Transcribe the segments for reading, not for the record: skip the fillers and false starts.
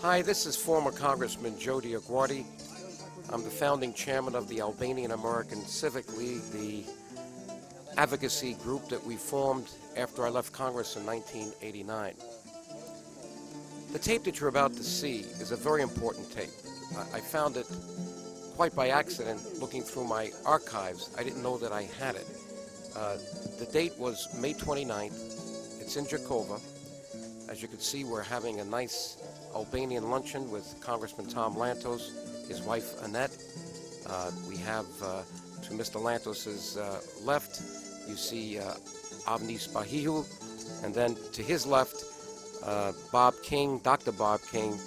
Hi, this is former Congressman DioGuardi. I'm the founding chairman of the Albanian American Civic League, the advocacy group that we formed after I left Congress in 1989. The tape that you're about to see is a very important tape. I found it quite by accident looking through my archives. I didn't know that I had it. The date was May 29th. It's in Gjakova. As you can see, we're having a nice Albanian luncheon with Congressman Tom Lantos, his wife Annette. We have to Mr. Lantos's left, you see Avnis Bahiu, and then to his left, Bob King, Dr. Bob King,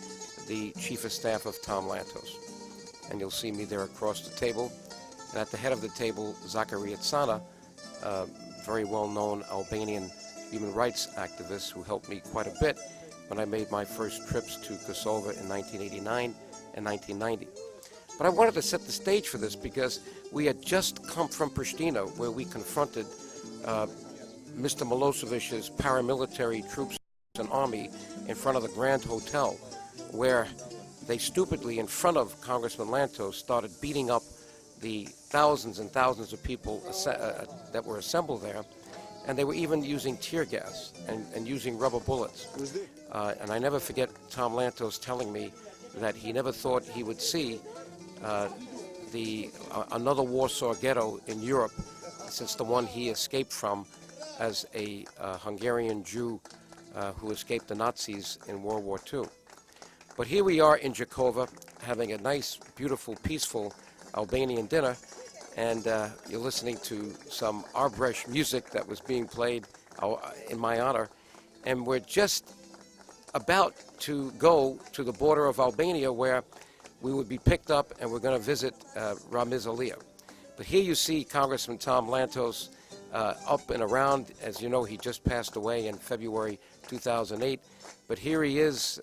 the Chief of Staff of Tom Lantos. And you'll see me there across the table. And at the head of the table, Zachary Tsana, very well-known Albanian human rights activist who helped me quite a bit when I made my first trips to Kosova in 1989 and 1990. But I wanted to set the stage for this because we had just come from Pristina, where we confronted Mr. Milosevic's paramilitary troops and army in front of the Grand Hotel, where they stupidly, in front of Congressman Lantos, started beating up the thousands and thousands of people that were assembled there. And they were even using tear gas and using rubber bullets. And I never forget Tom Lantos telling me that he never thought he would see another Warsaw ghetto in Europe since the one he escaped from as a Hungarian Jew who escaped the Nazis in World War II. But here we are in Gjakova having a nice, beautiful, peaceful Albanian dinner. And you're listening to some Arbrecht music that was being played in my honor. And we're just about to go to the border of Albania, where we would be picked up and we're going to visit Ramiz Alia. But here you see Congressman Tom Lantos up and around. As you know, he just passed away in February 2008. But here he is,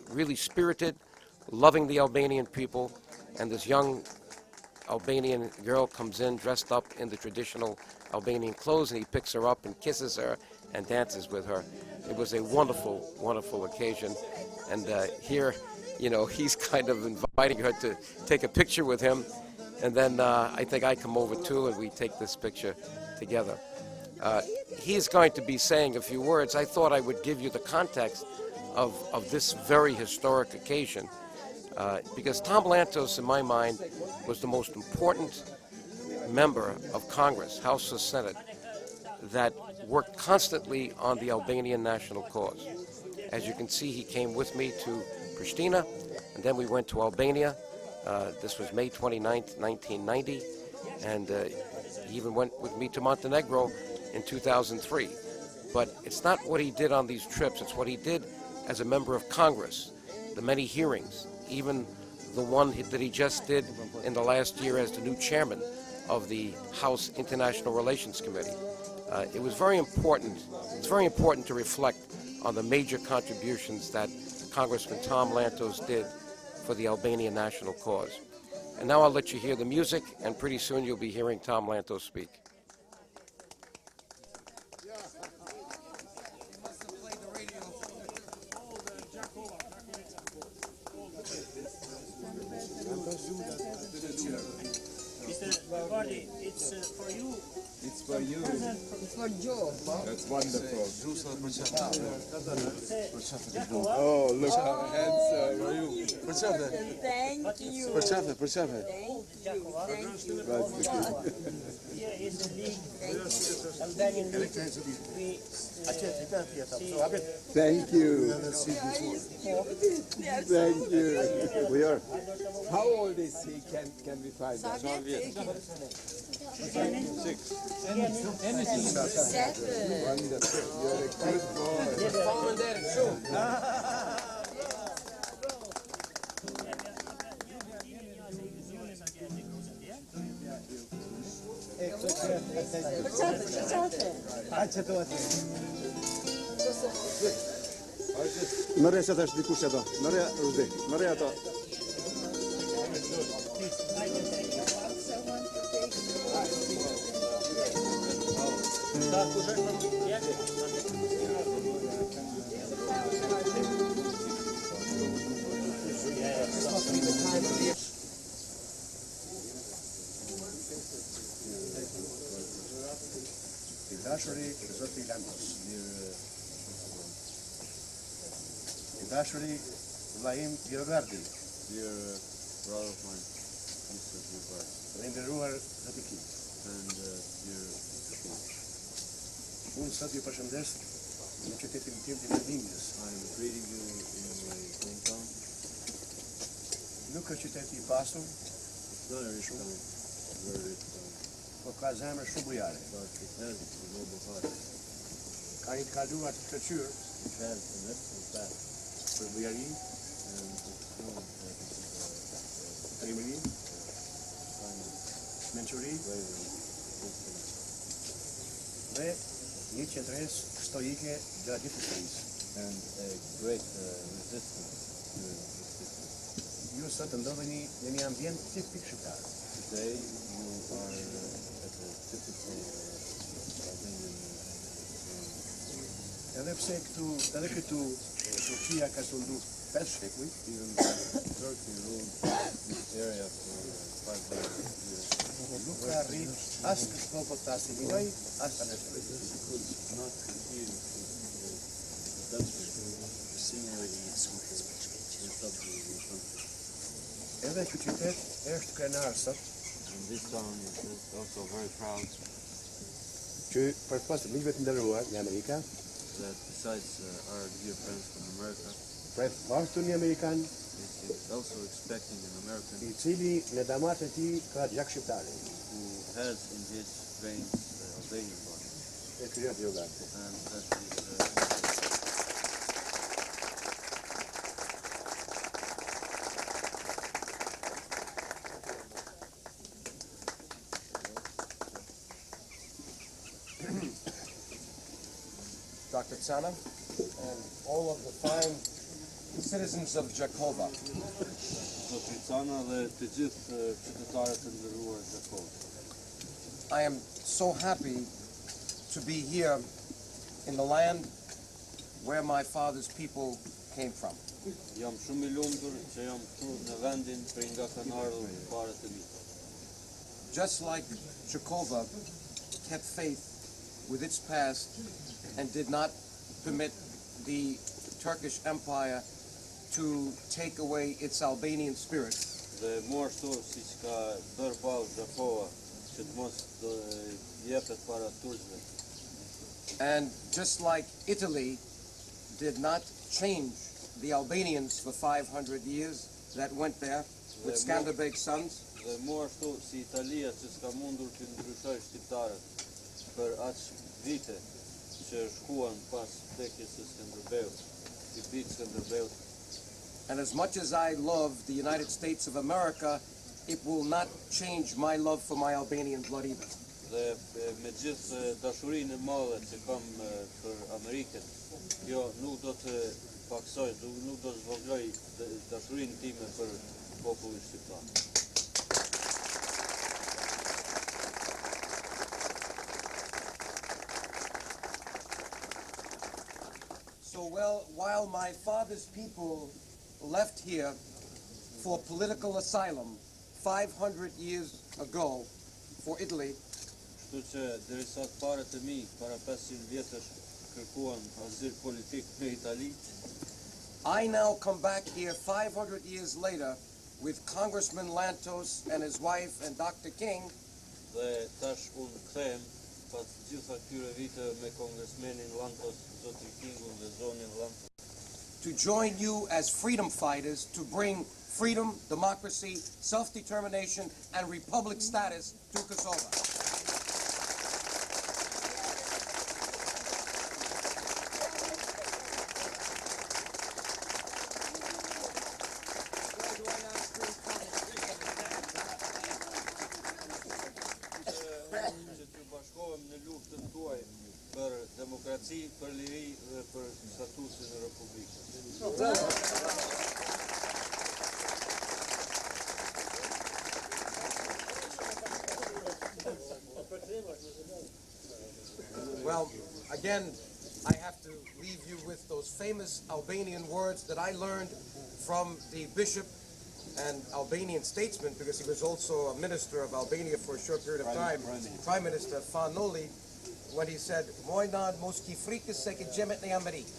really spirited, loving the Albanian people, and this young Albanian girl comes in dressed up in the traditional Albanian clothes, and he picks her up and kisses her and dances with her. It was a wonderful, wonderful occasion. And here, you know, he's kind of inviting her to take a picture with him. And then I think I come over too, and we take this picture together. He's going to be saying a few words. I thought I would give you the context of this very historic occasion. Because Tom Lantos, in my mind, was the most important member of Congress, House or Senate, that worked constantly on the Albanian national cause. As you can see, he came with me to Pristina, and then we went to Albania. This was May 29th, 1990, and he even went with me to Montenegro in 2003. But it's not what he did on these trips, it's what he did as a member of Congress, the many hearings, even the one that he just did in the last year as the new chairman of the House International Relations Committee. It was very important. It's very important to reflect on the major contributions that Congressman Tom Lantos did for the Albanian national cause. And now I'll let you hear the music, and pretty soon you'll be hearing Tom Lantos speak. Mr. DioGuardi, it's for you. It's for you. It's for Joe. That's wonderful. Oh, look how handsome are you. Thank you. Percepe. Thank you. here is the league, Albanian league. Thank you. Thank you. We are. How old is he? Can we find out? 6. Wonderful. You're a good boy. Merre sa tash dikush ato. Merre Rudi. Merre ato. Dashuri zoti Lantos. Dashuri Lantos-DioGuardi. Dear brother of mine, Mr. DioGuardi, Nderuar zoti King. and dear King, Unë sot ju përshëndes në qytetin tim të Albanians. I am greeting you in my hometown. Nuk është qyteti I pasur, It's not a rich town, very rich town, por ka zemër shumë bujare. but it has a noble heart. Ka një të kaluar të shkëlqyer It has an excellent path për bujari, and it's known that it is trimëri, kind of mençuri bravery, wisdom, dhe një qendresë stoike gjatë gjithë historisë. and a great resistance during this history. Ju sot ndodheni në një ambient tipik shqiptar. Today you are at a typical Albanian Edhe këtu Turqia ka sundu 5 shekuj, even though Turkey ruled this area for 500 years. nuk ka arrit as këtë popull të asimiloj, as të respektoj. Could not compete with the Dutch assimilating itself in subjugating country. Edhe ky qytet është krenar sot And this town is also very proud që përpas të miqve të nderuar në Amerika, that besides our dear friends from America, pret bashkë një Amerikan is also expecting an American I cili në damat e tij ka gjak shqiptare. who has in his veins Albanian blood. E ky është DioGuardi. And that is Dr. Tsana, and all of the fine citizens of Gjakova. Zotricana dhe të gjithë qytetarët e nderuar të Gjakovës. I am so happy to be here in the land where my father's people came from. Jam shumë I lumtur që jam këtu në vendin prej nga kanë ardhur parët e mi. Just like Gjakova kept faith with its past and did not permit the Turkish Empire to take away its Albanian spirit, Dhe mo ashtu siç ka bërë ballë Gjakova që të mos të jepet para turqëve. and just like Italy did not change the Albanians for 500 years that went there with Skanderbeg's sons, Dhe mo ashtu si Italia që s'ka mundur të ndryshoj shqiptarët për aq vite që shkuan pas vdekjes së Skënderbeut, I bitë Skënderbeut. and as much as I love the United States of America, it will not change my love for my Albanian blood either. Dhe me gjithë dashurinë e madhe që kam për Amerikën, jo nuk do të paksoj, nuk do të zvogloj dashurinë time për popullin shqiptar. So while my father's people left here for political asylum 500 years ago for Italy, Kështu që derisa të parët e mi para 500 vjetësh kërkuan azil politik në Itali, I now come back here 500 years later with Congressman Lantos and his wife and Dr. King dhe tash unë kthehem pas gjitha këtyre vite me kongresmenin Lantos, zotrin Kingun dhe zonin Lantos, to join you as freedom fighters to bring freedom, democracy, self-determination, and republic status to Kosova. që të bashkohem në luftën tuaj për demokraci, për liri dhe për statusin e Republikës. Well, again, I have to leave you with those famous Albanian words that I learned from the bishop and Albanian statesman, because he was also a minister of Albania for a short period of time, Prime Minister Fanoli, when he said, "Mojnad moski frikës se ke gjemet në Amerikë."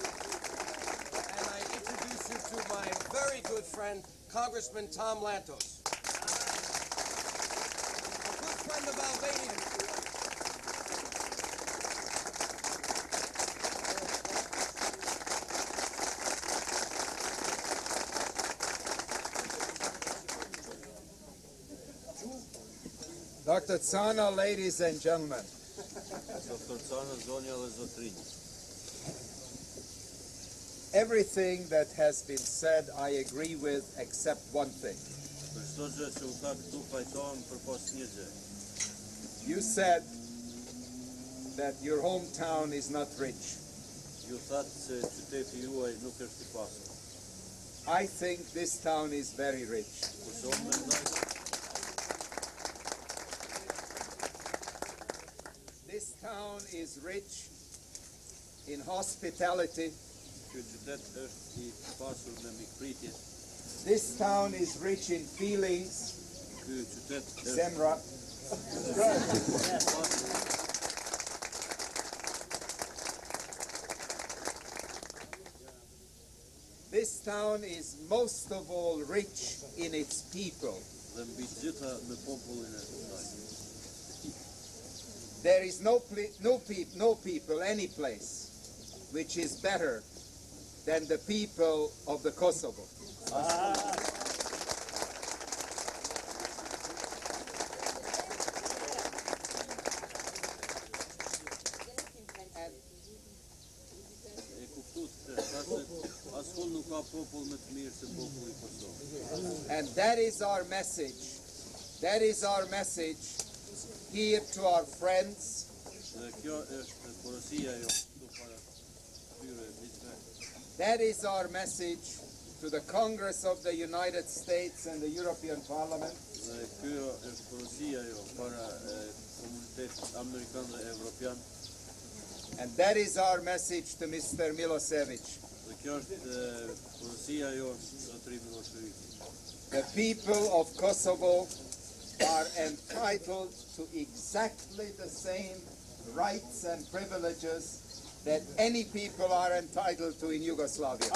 And I introduce you to my very good friend, Congressman Tom Lantos, a good friend of Albanians. Dr. Tsana, ladies and gentlemen, Doktor Cana, zonja dhe zotrinj. everything that has been said I agree with except one thing. Për çdo gjë që u tha këtu fajtohem përpos një gjë. You said that your hometown is not rich. Ju thatë se qyteti juaj nuk është i pasur. I think this town is very rich. Kurse unë mendoj This town is rich in hospitality. ky qytet është i pasur me mikpritje. This town is rich in feelings. Ky qytet është Semra. This town is most of all rich in its people. dhe mbi gjitha me popullin e saj. There is no people, any place, which is better than the people of the Kosovo. E kuptues askull nuk ka popull më të mirë se populli i Kosovës. And that is our message. That is our message here to our friends, Dhe kjo është porosia jo këtu para këtyre miqve. that is our message to the Congress of the United States and the European Parliament, Dhe kjo është porosia jo para komunitetit amerikan dhe evropian. and that is our message to Mr. Milosevic. Dhe kjo është porosia jo zotëri Milošević. The people of Kosovo are entitled to exactly the same rights and privileges that any people are entitled to in Yugoslavia.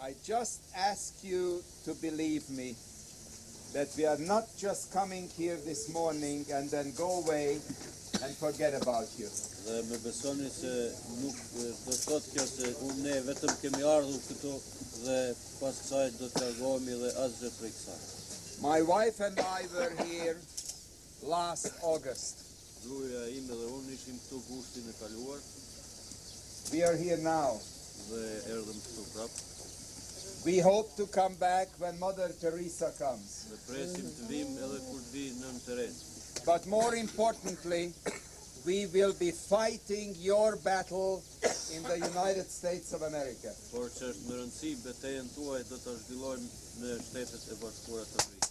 I just ask you to believe me that we are not just coming here this morning and then go away and forget about you. Dhe me besoni se nuk do të thotë kjo se ne vetëm kemi ardhur këtu dhe pas kësaj do të largohemi dhe asgjë prej kësaj. My wife and I were here last August. Gruaja ime dhe unë ishim këtu gushtin e kaluar We are here now. dhe erdhëm këtu prapë. We hope to come back when Mother Teresa comes. Dhe presim të vim edhe kur të vi nën teren. But more importantly, we will be fighting your battle in the United States of America. Por që është më rëndësi, betejën tuaj do të zhvillojmë në Shtetet e Bashkuara të Amerikës.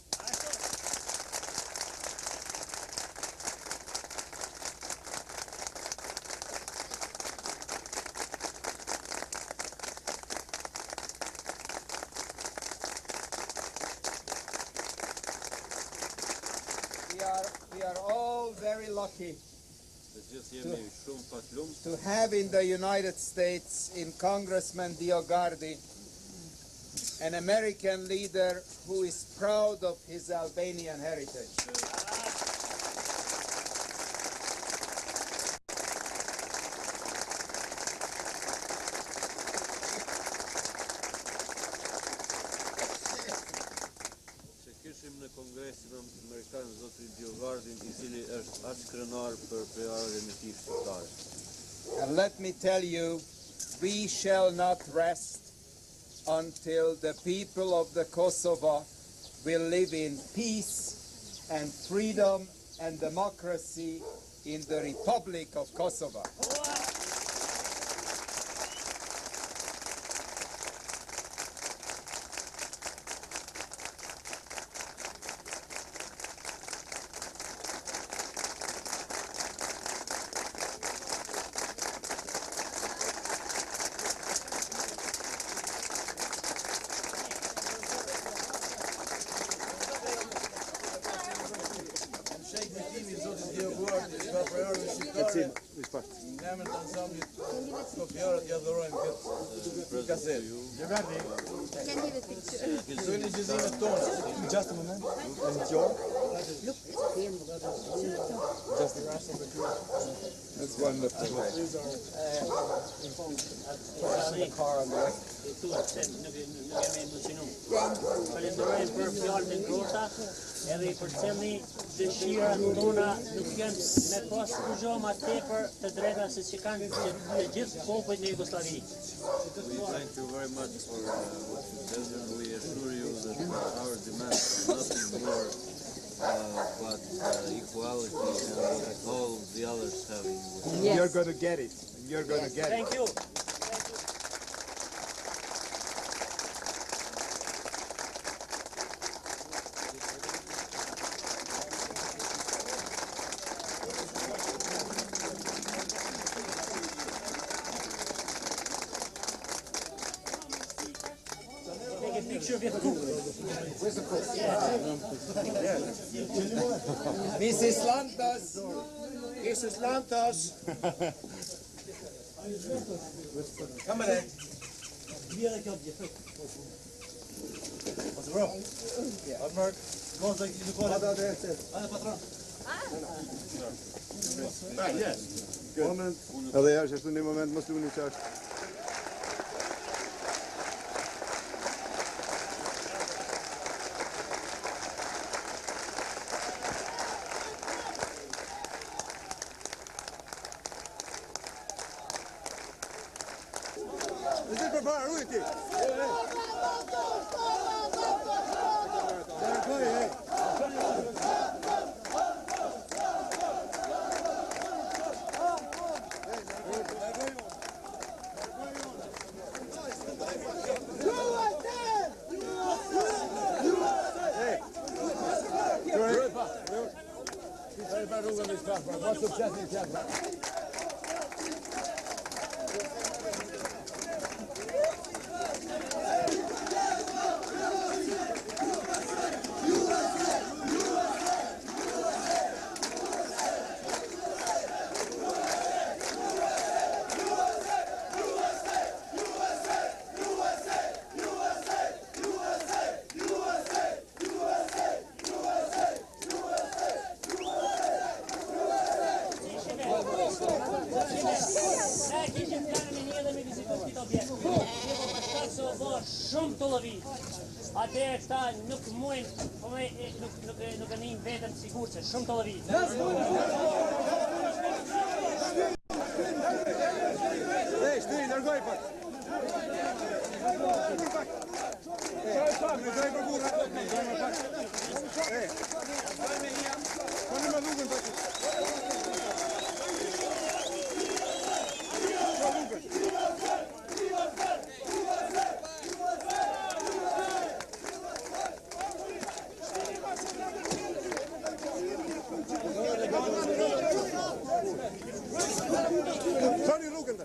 We are all very lucky Dhe gjithë jemi shumë patlumt to have in the United States, in Congressman DioGuardi, an American leader who is proud of his Albanian heritage. që kishim në Kongresin Amerikan zotrin DioGuardin, I cili është aq krenar për prerjen e tij shqiptare. And let me tell you, we shall not rest until the people of the Kosovo will live in peace and freedom and democracy in the Republic of Kosovo. Risposta. Në emër të ansamblit Skopjarët ja dhurojmë këtë gazetë. DioGuardi. Can give a picture. Këto legjizimet tona. Just a moment. And it's yours? That's wonderful. Falenderojmë për fjalët e ngrohta, edhe I përcjellni dëshirat tona nuk janë me pas kurrë më tepër të drejta se që kanë të gjithë popujt në Jugosllavi. We thank you very much for what you said, and we assure you that our demands are nothing more but equality and what all the others have. Yes. You're going to get it. You're going to get it. Thank you. Take a picture of your cook. Where's the cook? Mrs. Lantos. Mrs. Lantos. Come in. What's the room? What, Mark? Moment. Edhe ja, ashtu në moment mos luni çash. Is it prepared? Who is it? Shumë të lëviz. Atëherë këta nuk mujnë, nuk e njën vetëm sigur se shumë të lëviz. Hey, shtëri, largoj pak. Largoj për burra. Hey. Kanë më lugën pak. Sorry, Lugan.